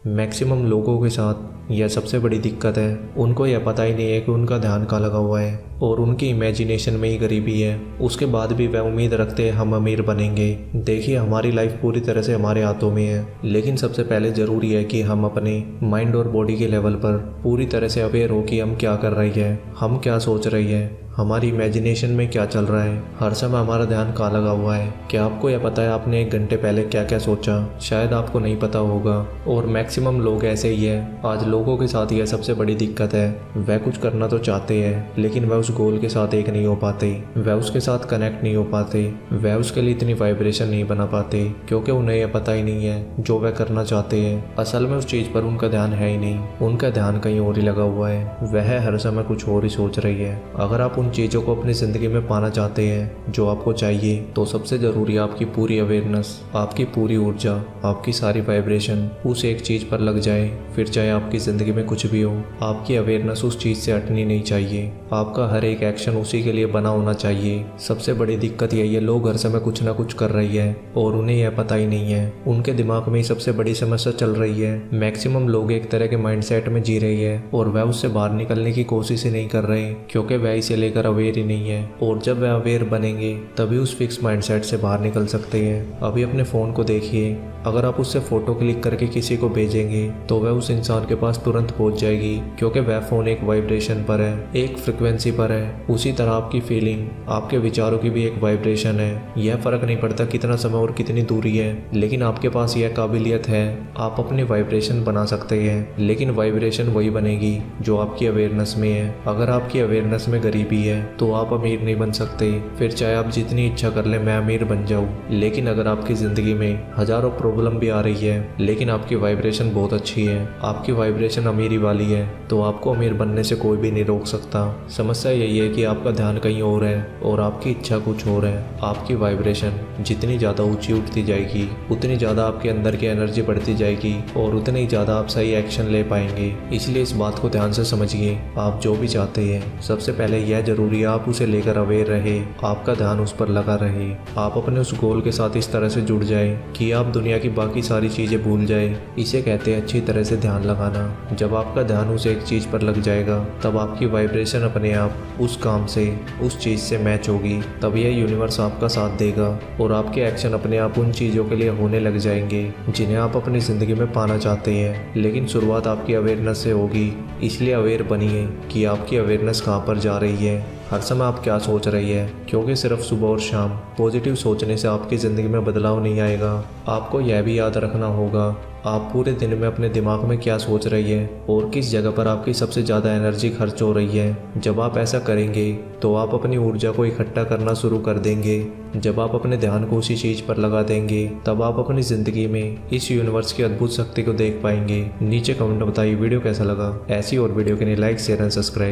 Maximum लोगों के साथ यह सबसे बड़ी दिक्कत है, उनको यह पता ही नहीं है कि उनका ध्यान कहाँ लगा हुआ है और उनकी इमेजिनेशन में ही गरीबी है। उसके बाद भी वह उम्मीद रखते हैं हम अमीर बनेंगे। देखिए, हमारी लाइफ पूरी तरह से हमारे हाथों में है, लेकिन सबसे पहले ज़रूरी है कि हम अपने माइंड और बॉडी के लेवल पर पूरी तरह से अवेयर हो कि हम क्या कर रही है, हम क्या सोच रही है, हमारी इमेजिनेशन में क्या चल रहा है, हर समय हमारा ध्यान कहाँ लगा हुआ है। क्या आपको यह पता है आपने 1 घंटे पहले क्या क्या सोचा? शायद आपको नहीं पता होगा। और मैक्सिमम लोग ऐसे ही है। आज लोगों के साथ यह सबसे बड़ी दिक्कत है, वह कुछ करना तो चाहते हैं लेकिन वह उस गोल के साथ एक नहीं हो पाते, वह उसके साथ कनेक्ट नहीं हो पाते, वह उसके लिए इतनी वाइब्रेशन नहीं बना पाते क्योंकि उन्हें यह पता ही नहीं है जो वह करना चाहते हैं असल में उस चीज़ पर उनका ध्यान है ही नहीं, उनका ध्यान कहीं और ही लगा हुआ है, वह हर समय कुछ और ही सोच रही है। अगर आप उन चीज़ों को अपनी ज़िंदगी में पाना चाहते हैं जो आपको चाहिए, तो सबसे ज़रूरी आपकी पूरी अवेयरनेस, आपकी पूरी ऊर्जा, आपकी सारी वाइब्रेशन उस एक चीज़ पर लग जाए। फिर चाहे आपकी ज़िंदगी में कुछ भी हो, आपकी अवेयरनेस उस चीज़ से हटनी नहीं चाहिए। आपका हर एक एक्शन उसी के लिए बना होना चाहिए। सबसे बड़ी दिक्कत यही है, लोग हर समय कुछ ना कुछ कर रही है और उन्हें यह पता ही नहीं है। उनके दिमाग में ही सबसे बड़ी समस्या चल रही है। मैक्सिमम लोग एक तरह के माइंडसेट में जी रही है और वह उससे बाहर निकलने की कोशिश ही नहीं कर रहे क्योंकि वह इसे लेकर अवेयर ही नहीं है। और जब वह अवेयर बनेंगे तभी उस फिक्स माइंडसेट से बाहर निकल सकते हैं। अभी अपने फ़ोन को देखिए, अगर आप उससे फ़ोटो क्लिक करके किसी को भेजेंगे तो वह उस इंसान के पास तुरंत पहुंच जाएगी क्योंकि वह फ़ोन एक वाइब्रेशन पर है, एक फ्रिक्वेंसी पर है। उसी तरह आपकी फीलिंग, आपके विचारों की भी एक वाइब्रेशन है। यह फ़र्क नहीं पड़ता कितना समय और कितनी दूरी है, लेकिन आपके पास यह काबिलियत है, आप अपनी वाइब्रेशन बना सकते हैं। लेकिन वाइब्रेशन वही बनेगी जो आपकी अवेयरनेस में है। अगर आपकी अवेयरनेस में गरीबी है तो आप अमीर नहीं बन सकते। फिर चाहे आप जितनी इच्छा कर लें मैं अमीर बन जाऊं, लेकिन अगर आपकी ज़िंदगी में हज़ारों प्रॉब्लम भी आ रही है लेकिन आपकी वाइब्रेशन बहुत अच्छी है, आपकी वाइब्रेशन अमीरी वाली है, तो आपको अमीर बनने से कोई भी नहीं रोक सकता। समस्या यही है कि आपका ध्यान कहीं और है और आपकी इच्छा कुछ और है। आपकी वाइब्रेशन जितनी ज़्यादा ऊंची उठती जाएगी उतनी ज़्यादा आपके अंदर की एनर्जी बढ़ती जाएगी और उतनी ज़्यादा आप सही एक्शन ले पाएंगे। इसलिए इस बात को ध्यान से समझिए, आप जो भी चाहते हैं सबसे पहले यह जरूरी है आप उसे लेकर अवेयर रहे, आपका ध्यान उस पर लगा रहे। आप अपने उस गोल के साथ इस तरह से जुड़ जाए कि आप दुनिया की बाकी सारी चीज़ें भूल जाए। इसे कहते हैं अच्छी तरह से ध्यान लगाना। जब आपका ध्यान उस एक चीज़ पर लग जाएगा तब आपकी वाइब्रेशन अपने आप उस काम से, उस चीज़ से मैच होगी, तब यह यूनिवर्स आपका साथ देगा और आपके एक्शन अपने आप उन चीज़ों के लिए होने लग जाएंगे जिन्हें आप अपनी ज़िंदगी में पाना चाहते हैं। लेकिन शुरुआत आपकी अवेयरनेस से होगी, इसलिए अवेयर बनिए कि आपकी अवेयरनेस कहाँ पर जा रही है, हर समय आप क्या सोच रही है, क्योंकि सिर्फ सुबह और शाम पॉजिटिव सोचने से आपकी ज़िंदगी में बदलाव नहीं आएगा। आपको यह भी याद रखना होगा आप पूरे दिन में अपने दिमाग में क्या सोच रही है और किस जगह पर आपकी सबसे ज़्यादा एनर्जी खर्च हो रही है। जब आप ऐसा करेंगे तो आप अपनी ऊर्जा को इकट्ठा करना शुरू कर देंगे। जब आप अपने ध्यान को उसी चीज़ पर लगा देंगे तब आप अपनी ज़िंदगी में इस यूनिवर्स की अद्भुत शक्ति को देख पाएंगे। नीचे कमेंट में बताइए वीडियो कैसा लगा। ऐसी और वीडियो के लिए लाइक, शेयर एंड सब्सक्राइब।